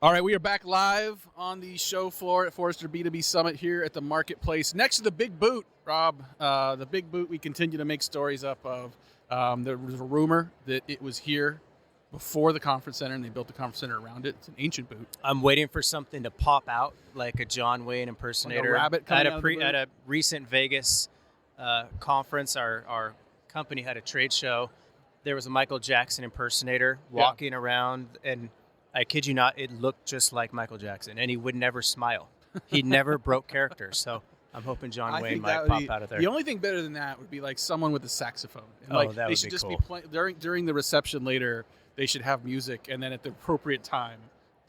All right, we are back live on the show floor at Forrester B2B Summit here at the Marketplace. Next to the Big Boot, Rob, the Big Boot we continue to make stories up of. There was a rumor that it was here before the conference center, and they built the conference center around it. It's an ancient boot. I'm waiting for something to pop out, like a John Wayne impersonator. Like a rabbit coming out of the boot? At a recent Vegas conference, our company had a trade show. There was a Michael Jackson impersonator walking around, and I kid you not, it looked just like Michael Jackson, and he would never smile. He never broke character, so I'm hoping John Wayne might pop out of there. The only thing better than that would be like someone with a saxophone. And that would they be should just cool. be playing during the reception later. They should have music, and then at the appropriate time,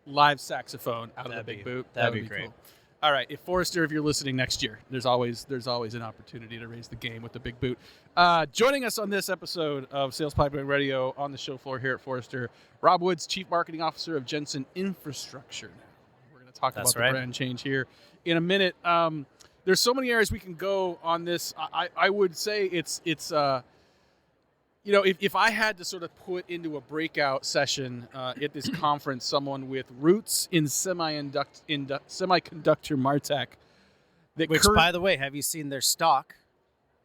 live saxophone out of the Big Boot. That'd be great. Cool. All right, if Forrester, if you're listening next year, there's always an opportunity to raise the game with the Big Boot. Joining us on this episode of Sales Pipeline Radio on the show floor here at Forrester, Rob Woods, Chief Marketing Officer of Jensen Infrastructure. Now we're going to talk about the brand change here in a minute. There's so many areas we can go on this. I would say it's if I had to sort of put into a breakout session at this conference someone with roots in semiconductor MarTech. Which, by the way, have you seen their stock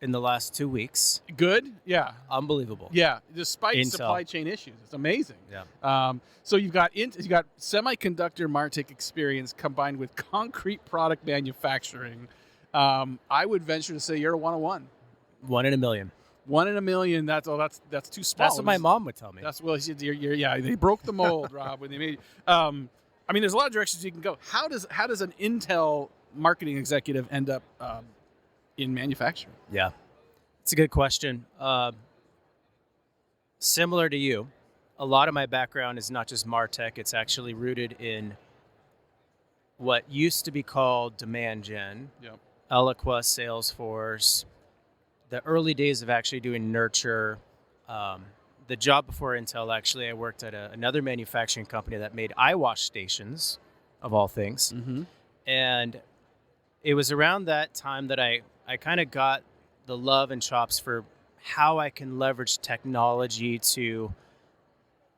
in the last 2 weeks? Good? Yeah. Unbelievable. Yeah, despite Intel. Supply chain issues. It's amazing. Yeah. So you've got semiconductor MarTech experience combined with concrete product manufacturing. I would venture to say you're a 101. 1 in a million. 1 in a million. That's too small. That's what my mom would tell me. They broke the mold, Rob, when they made. There's a lot of directions you can go. How does an Intel marketing executive end up in manufacturing? Yeah, it's a good question. Similar to you, a lot of my background is not just MarTech. It's actually rooted in what used to be called demand gen, Eloqua, Salesforce. The early days of actually doing nurture. The job before Intel, actually, I worked at another manufacturing company that made eyewash stations, of all things. Mm-hmm. And it was around that time that I kind of got the love and chops for how I can leverage technology to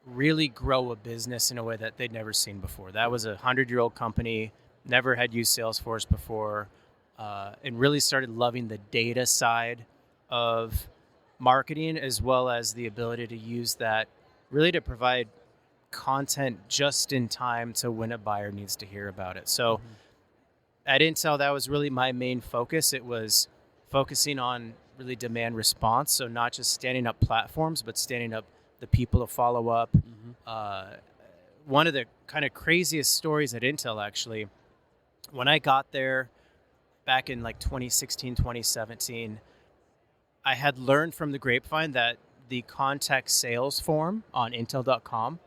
really grow a business in a way that they'd never seen before. That was a 100-year-old company, never had used Salesforce before, and really started loving the data side of marketing, as well as the ability to use that really to provide content just in time to when a buyer needs to hear about it. So at Intel, that was really my main focus. It was focusing on really demand response. So not just standing up platforms, but standing up the people to follow up. One of the kind of craziest stories at Intel, actually, when I got there back in like 2016, 2017, I had learned from the grapevine that the contact sales form on Intel.com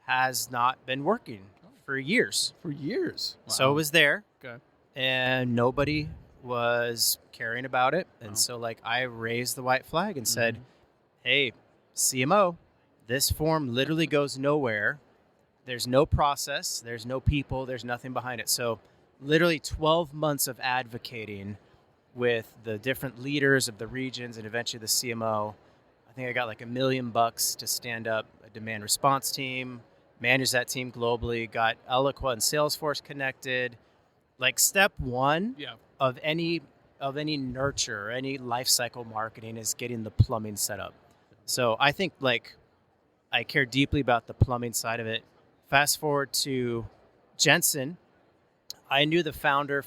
has not been working for years. For years. Wow. So it was there, Okay. and nobody was caring about it. And Wow. so I raised the white flag and said, hey, CMO, this form literally goes nowhere. There's no process. There's no people. There's nothing behind it. So literally 12 months of advocating with the different leaders of the regions and eventually the CMO. I think I got like $1 million to stand up a demand response team, manage that team globally, got Eloqua and Salesforce connected. Like step one of any nurture, any life cycle marketing is getting the plumbing set up. So I think I care deeply about the plumbing side of it. Fast forward to Jensen. I knew the founder's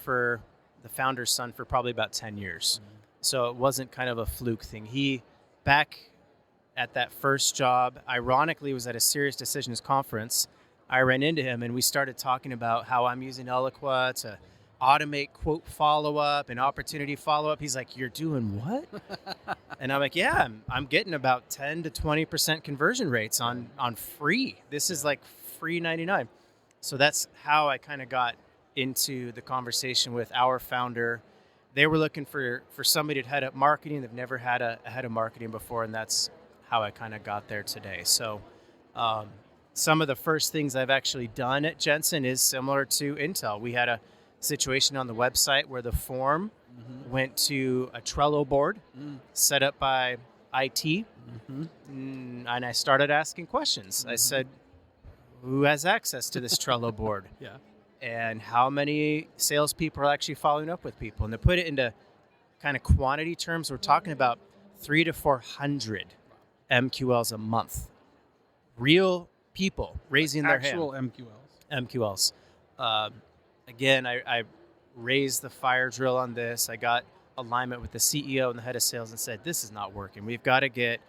son for probably about 10 years. So it wasn't kind of a fluke thing. He, back at that first job, ironically was at a Serious Decisions conference. I ran into him and we started talking about how I'm using Eloqua to automate quote follow-up and opportunity follow-up. He's like, you're doing what? And I'm like, yeah, I'm getting about 10 to 20% conversion rates on free. This is like free 99. So that's how I kind of got into the conversation with our founder. They were looking for somebody to head up marketing. They've never had a head of marketing before, and that's how I kind of got there today. So some of the first things I've actually done at Jensen is similar to Intel. We had a situation on the website where the form went to a Trello board set up by IT, and I started asking questions. I said, who has access to this Trello board? Yeah. And how many salespeople are actually following up with people? And to put it into kind of quantity terms, we're talking about 300 to 400 MQLs a month. Real people raising their hand. Actual MQLs. Again, I raised the fire drill on this. I got alignment with the CEO and the head of sales and said, this is not working. We've got to get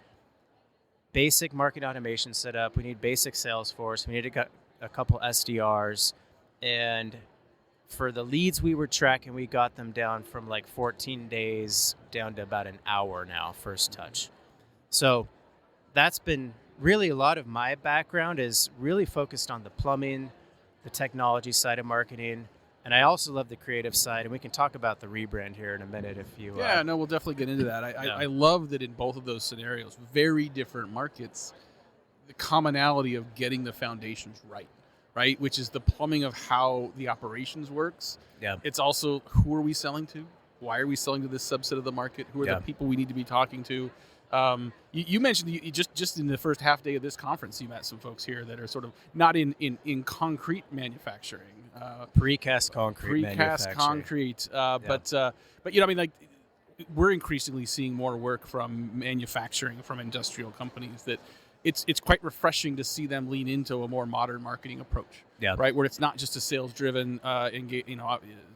basic marketing automation set up. We need basic Salesforce. We need to get a couple SDRs. And for the leads we were tracking, we got them down from like 14 days down to about an hour now, first touch. So that's been really a lot of my background is really focused on the plumbing, the technology side of marketing. And I also love the creative side, and we can talk about the rebrand here in a minute if you... Yeah, no, we'll definitely get into that. I love that in both of those scenarios, very different markets, the commonality of getting the foundations right? Which is the plumbing of how the operations works. Yeah. It's also, who are we selling to? Why are we selling to this subset of the market? Who are the people we need to be talking to? You mentioned you just in the first half day of this conference, you met some folks here that are sort of not in concrete manufacturing. Precast concrete manufacturing. But you know, I mean, like, we're increasingly seeing more work from manufacturing, from industrial companies that it's quite refreshing to see them lean into a more modern marketing approach. Yeah. Right, where it's not just a sales driven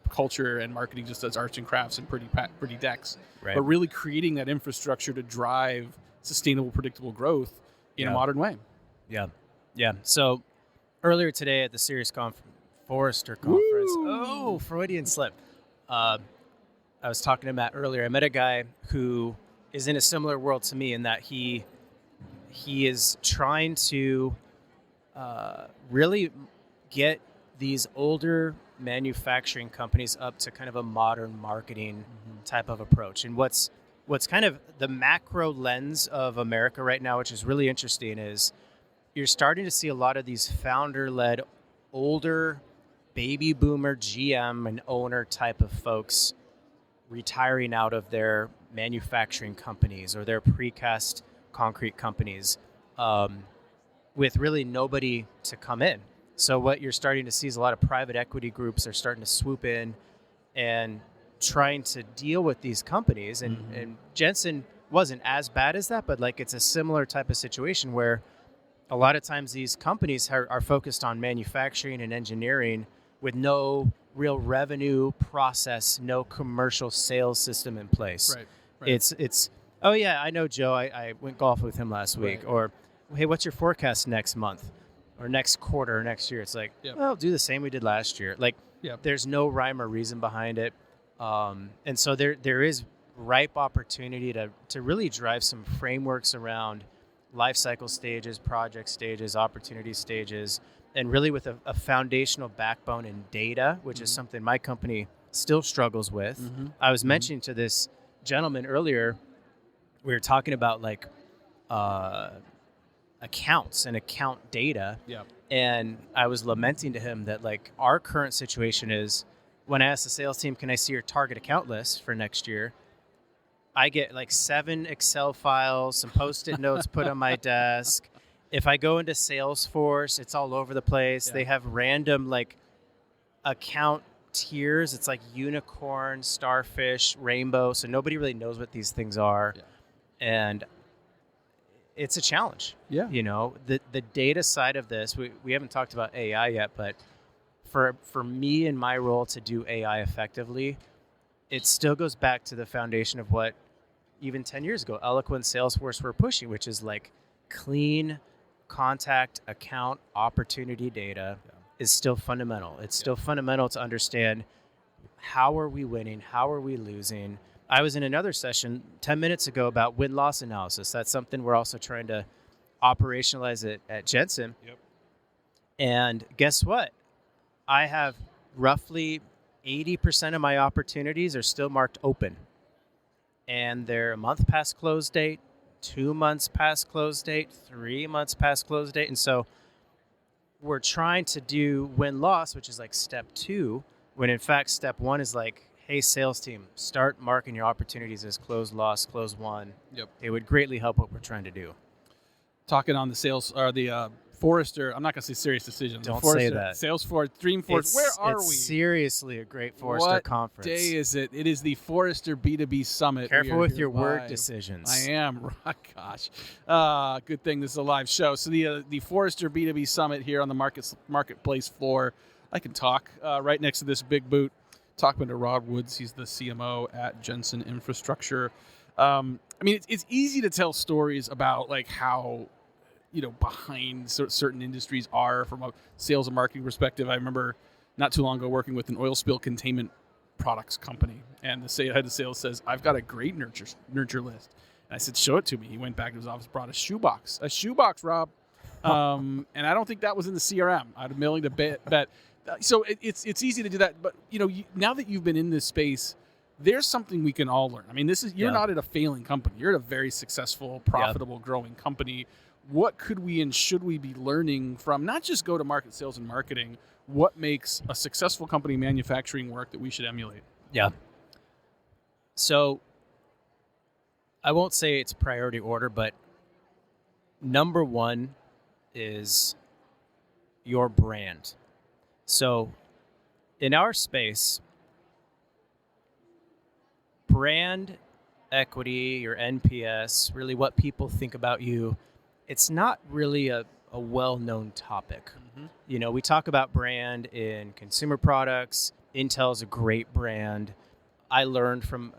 culture and marketing just as arts and crafts and pretty decks, right, but really creating that infrastructure to drive sustainable, predictable growth in a modern way. Yeah. So earlier today at the Sirius Forrester conference, Freudian slip. I was talking to Matt earlier. I met a guy who is in a similar world to me in that he is trying to really get these older manufacturing companies up to kind of a modern marketing type of approach. And what's kind of the macro lens of America right now, which is really interesting, is you're starting to see a lot of these founder-led, older baby boomer GM and owner type of folks retiring out of their manufacturing companies or their precast concrete companies with really nobody to come in. So what you're starting to see is a lot of private equity groups are starting to swoop in and trying to deal with these companies. And Jensen wasn't as bad as that, but like it's a similar type of situation where a lot of times these companies are focused on manufacturing and engineering with no real revenue process, no commercial sales system in place. Right. It's oh yeah, I know Joe. I went golf with him last week. Right. Or hey, what's your forecast next month or next quarter or next year? It's like, well, do the same we did last year. Like, there's no rhyme or reason behind it. And so there is ripe opportunity to really drive some frameworks around life cycle stages, project stages, opportunity stages, and really with a foundational backbone in data, which is something my company still struggles with. I was mentioning to this gentleman earlier, we were talking about like accounts and account data. And I was lamenting to him that like our current situation is when I ask the sales team, can I see your target account list for next year? I get like 7 Excel files, some Post-it notes put on my desk. If I go into Salesforce, it's all over the place. They have random like account tiers. It's like unicorn, starfish, rainbow. So nobody really knows what these things are. And it's a challenge. You know, the data side of this, we haven't talked about AI yet, but for me in my role to do AI effectively, it still goes back to the foundation of what even 10 years ago, Eloquent, Salesforce were pushing, which is like clean contact account opportunity data is still fundamental. It's still fundamental to understand how are we winning, how are we losing. I was in another session 10 minutes ago about win-loss analysis. That's something we're also trying to operationalize it at Jensen. And guess what? I have roughly 80% of my opportunities are still marked open. And they're a month past close date, 2 months past close date, 3 months past close date. And so we're trying to do win-loss, which is like step 2, when in fact step 1 is like, hey, sales team, start marking your opportunities as close loss, close won. It would greatly help what we're trying to do. Talking on the sales or the Forrester, I'm not going to say Serious Decision. Don't Forrester, say that. Salesforce, Dreamforce. Where are it's we? Seriously a great Forrester what conference. Day is it? It is the Forrester B2B Summit. Careful with your word live. decisions. I am. Gosh. Good thing this is a live show. So the Forrester B2B Summit here on the marketplace floor. I can talk right next to this big boot. Talking to Rod Woods. He's the CMO at Jensen Infrastructure. I mean, it's easy to tell stories about like how behind certain industries are from a sales and marketing perspective. I remember not too long ago working with an oil spill containment products company, and the head of sales says, "I've got a great nurture list." And I said, "Show it to me." He went back to his office, brought a shoebox, Rob. And I don't think that was in the CRM. I'd be willing to bet. So it's easy to do that, but now that you've been in this space, there's something we can all learn. I mean, you're not at a failing company. You're at a very successful, profitable, growing company. What could we and should we be learning from not just go-to-market sales and marketing? What makes a successful company manufacturing work that we should emulate? Yeah. So I won't say it's priority order, but number one is your brand. So in our space, brand equity, your NPS, really what people think about you, it's not really a well-known topic. Mm-hmm. We talk about brand in consumer products. Intel's a great brand. I learned from,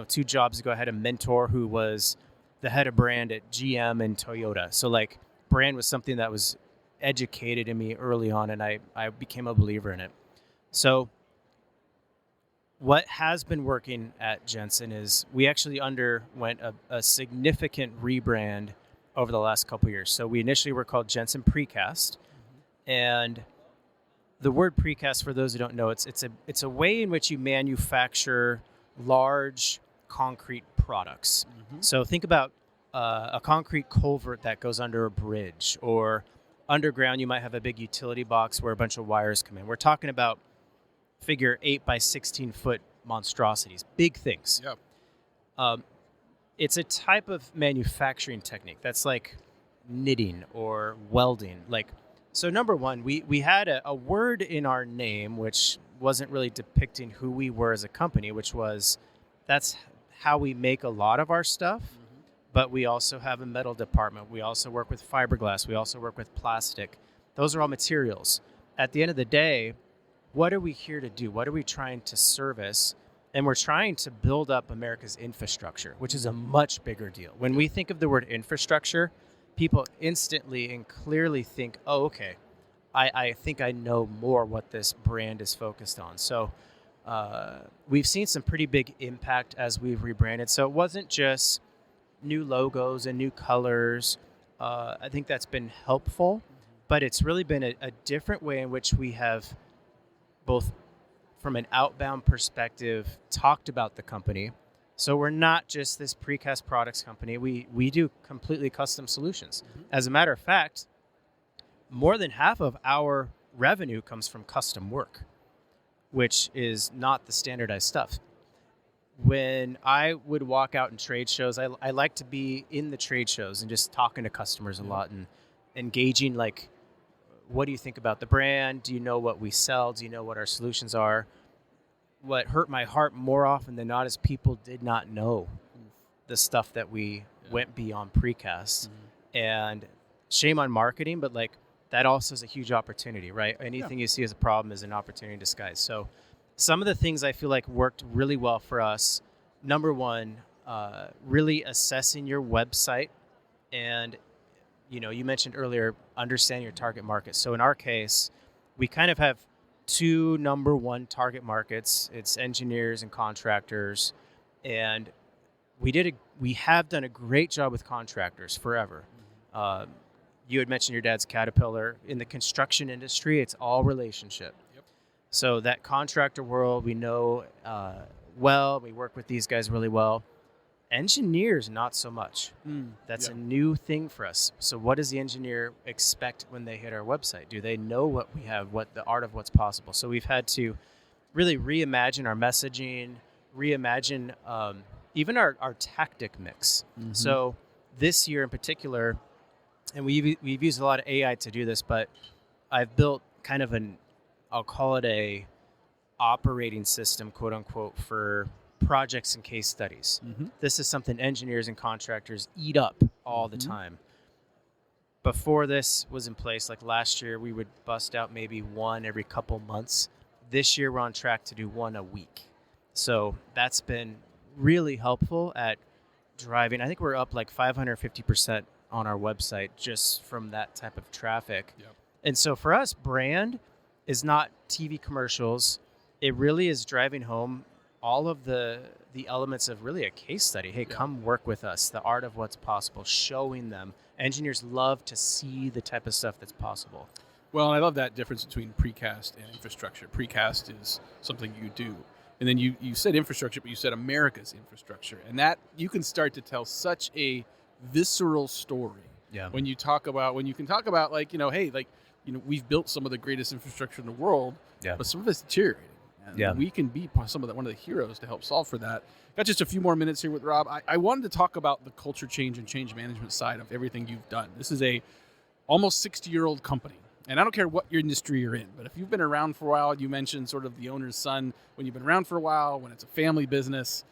2 jobs ago, I had a mentor who was the head of brand at GM and Toyota. So like brand was something that was educated in me early on, and I became a believer in it. So what has been working at Jensen is we actually underwent a significant rebrand over the last couple of years. So we initially were called Jensen Precast, and the word precast, for those who don't know, it's a way in which you manufacture large concrete products. Mm-hmm. So think about a concrete culvert that goes under a bridge, or underground you might have a big utility box where a bunch of wires come in. We're talking about figure 8 by 16 foot monstrosities, big things. Yep. It's a type of manufacturing technique that's like knitting or welding. So number one, we had a word in our name which wasn't really depicting who we were as a company, which was that's how we make a lot of our stuff. Mm-hmm. But we also have a metal department. We also work with fiberglass. We also work with plastic. Those are all materials. At the end of the day, what are we here to do? What are we trying to service? And we're trying to build up America's infrastructure, which is a much bigger deal. When we think of the word infrastructure, people instantly and clearly think, oh, okay, I think I know more what this brand is focused on. So we've seen some pretty big impact as we've rebranded. So it wasn't just new logos and new colors. I think that's been helpful, but it's really been a different way in which we have both from an outbound perspective talked about the company. So we're not just this precast products company. We do completely custom solutions. Mm-hmm. As a matter of fact, more than half of our revenue comes from custom work, which is not the standardized stuff. When I would walk out in trade shows, I like to be in the trade shows and just talking to customers a lot and engaging, like, what do you think about the brand? Do you know what we sell? Do you know what our solutions are? What hurt my heart more often than not is people did not know the stuff that we went beyond precast. Mm-hmm. And shame on marketing, but like that also is a huge opportunity, right? Anything you see as a problem is an opportunity in disguise. So some of the things I feel like worked really well for us, number one, really assessing your website. And, you mentioned earlier, understanding your target market. So in our case, we kind of have 2 number one target markets. It's engineers and contractors. And we have done a great job with contractors forever. Mm-hmm. You had mentioned your dad's Caterpillar. In the construction industry, it's all relationship. Yep. So that contractor world, we know well. We work with these guys really well. Engineers, not so much. That's a new thing for us. So what does the engineer expect when they hit our website? Do they know what we have, what the art of what's possible? So we've had to really reimagine our messaging, reimagine even our tactic mix. Mm-hmm. So this year in particular, and we've used a lot of AI to do this, but I've built kind of I'll call it a operating system, quote unquote, for projects and case studies. This is something engineers and contractors eat up all the time. Before this was in place, like last year, we would bust out maybe one every couple months. This year, we're on track to do one a week. So that's been really helpful at driving. I think we're up like 550% on our website just from that type of traffic. Yep. And so for us, brand is not TV commercials. It really is driving home all of the elements of really a case study. Hey, come work with us. The art of what's possible, showing them. Engineers love to see the type of stuff that's possible. Well, and I love that difference between precast and infrastructure. Precast is something you do. And then you said infrastructure, but you said America's infrastructure. And that you can start to tell such a visceral story. Yeah. When you can talk about like, hey, like, we've built some of the greatest infrastructure in the world, but some of it's deteriorating. And we can be one of the heroes to help solve for that. Got just a few more minutes here with Rob. I wanted to talk about the culture change and change management side of everything you've done. This is a almost 60-year-old company. And I don't care what your industry you're in, but if you've been around for a while, you mentioned sort of the owner's son, when you've been around for a while, when it's a family business,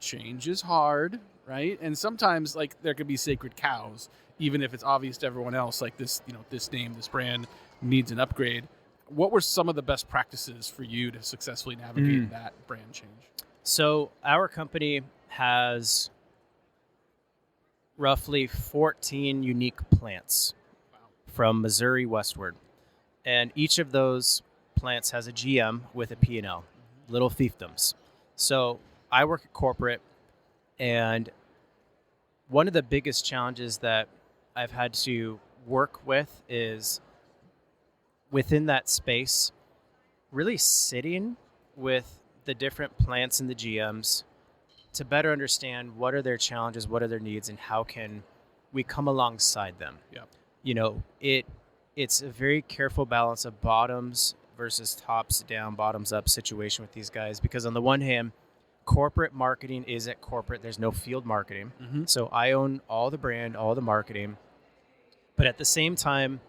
change is hard, right? And sometimes like there could be sacred cows, even if it's obvious to everyone else, like this, this name, this brand needs an upgrade. What were some of the best practices for you to successfully navigate that brand change? So our company has roughly 14 unique plants from Missouri westward. And each of those plants has a GM with a P&L, little fiefdoms. So I work at corporate, and one of the biggest challenges that I've had to work with is within that space, really sitting with the different plants and the GMs to better understand what are their challenges, what are their needs, and how can we come alongside them. It's a very careful balance of bottoms versus tops down, bottoms up situation with these guys, because on the one hand, corporate marketing is at corporate. There's no field marketing. So I own all the brand, all the marketing. But at the same time,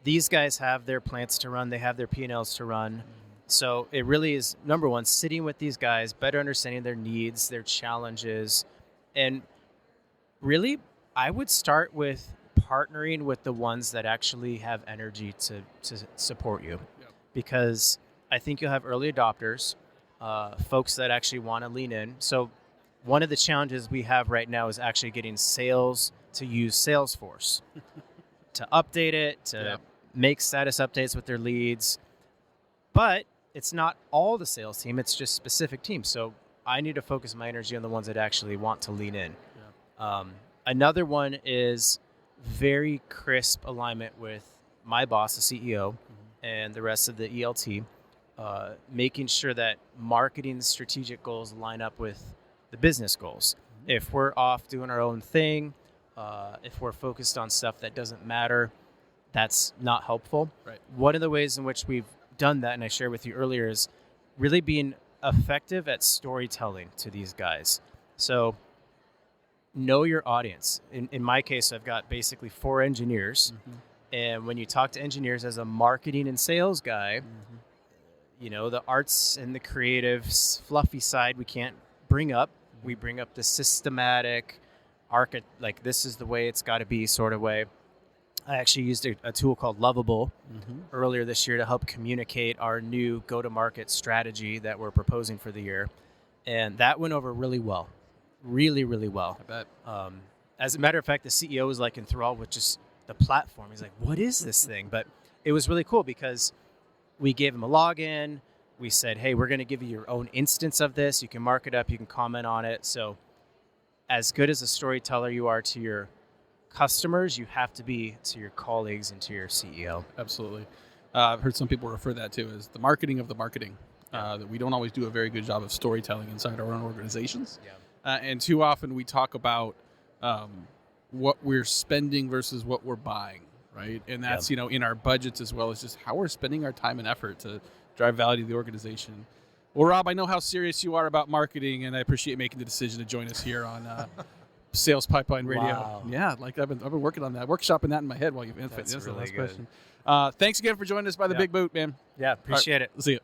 these guys have their plants to run. They have their P&Ls to run. So it really is, number one, sitting with these guys, better understanding their needs, their challenges. And really, I would start with partnering with the ones that actually have energy to support you. Because I think you'll have early adopters, folks that actually want to lean in. So one of the challenges we have right now is actually getting sales to use Salesforce, to update it, to make status updates with their leads. But it's not all the sales team, it's just specific teams. So I need to focus my energy on the ones that actually want to lean in. Another one is very crisp alignment with my boss, the CEO, and the rest of the ELT, making sure that marketing strategic goals line up with the business goals. If we're off doing our own thing, if we're focused on stuff that doesn't matter, that's not helpful. Right. One of the ways in which we've done that, and I shared with you earlier, is really being effective at storytelling to these guys. So know your audience. In my case, I've got basically 4 engineers. And when you talk to engineers as a marketing and sales guy, the arts and the creative fluffy side we can't bring up. We bring up the systematic, like this is the way it's got to be sort of way. I actually used a tool called Lovable earlier this year to help communicate our new go-to-market strategy that we're proposing for the year. And that went over really well. Really, really well. I bet. As a matter of fact, the CEO was like enthralled with just the platform. He's like, what is this thing? But it was really cool because we gave him a login. We said, hey, we're going to give you your own instance of this. You can mark it up. You can comment on it. So as good as a storyteller you are to your customers, you have to be to your colleagues and to your CEO. Absolutely. I've heard some people refer that to as the marketing of the marketing. That we don't always do a very good job of storytelling inside our own organizations. And too often we talk about what we're spending versus what we're buying, right? And that's, in our budgets as well as just how we're spending our time and effort to drive value to the organization. Well, Rob, I know how serious you are about marketing, and I appreciate making the decision to join us here on Sales Pipeline Radio. Wow. Yeah, like I've been working on that, workshopping that in my head while you've answered. That's the really last good. question. Thanks again for joining us by the Yeah. Big Boot, man. Yeah, appreciate it. See you.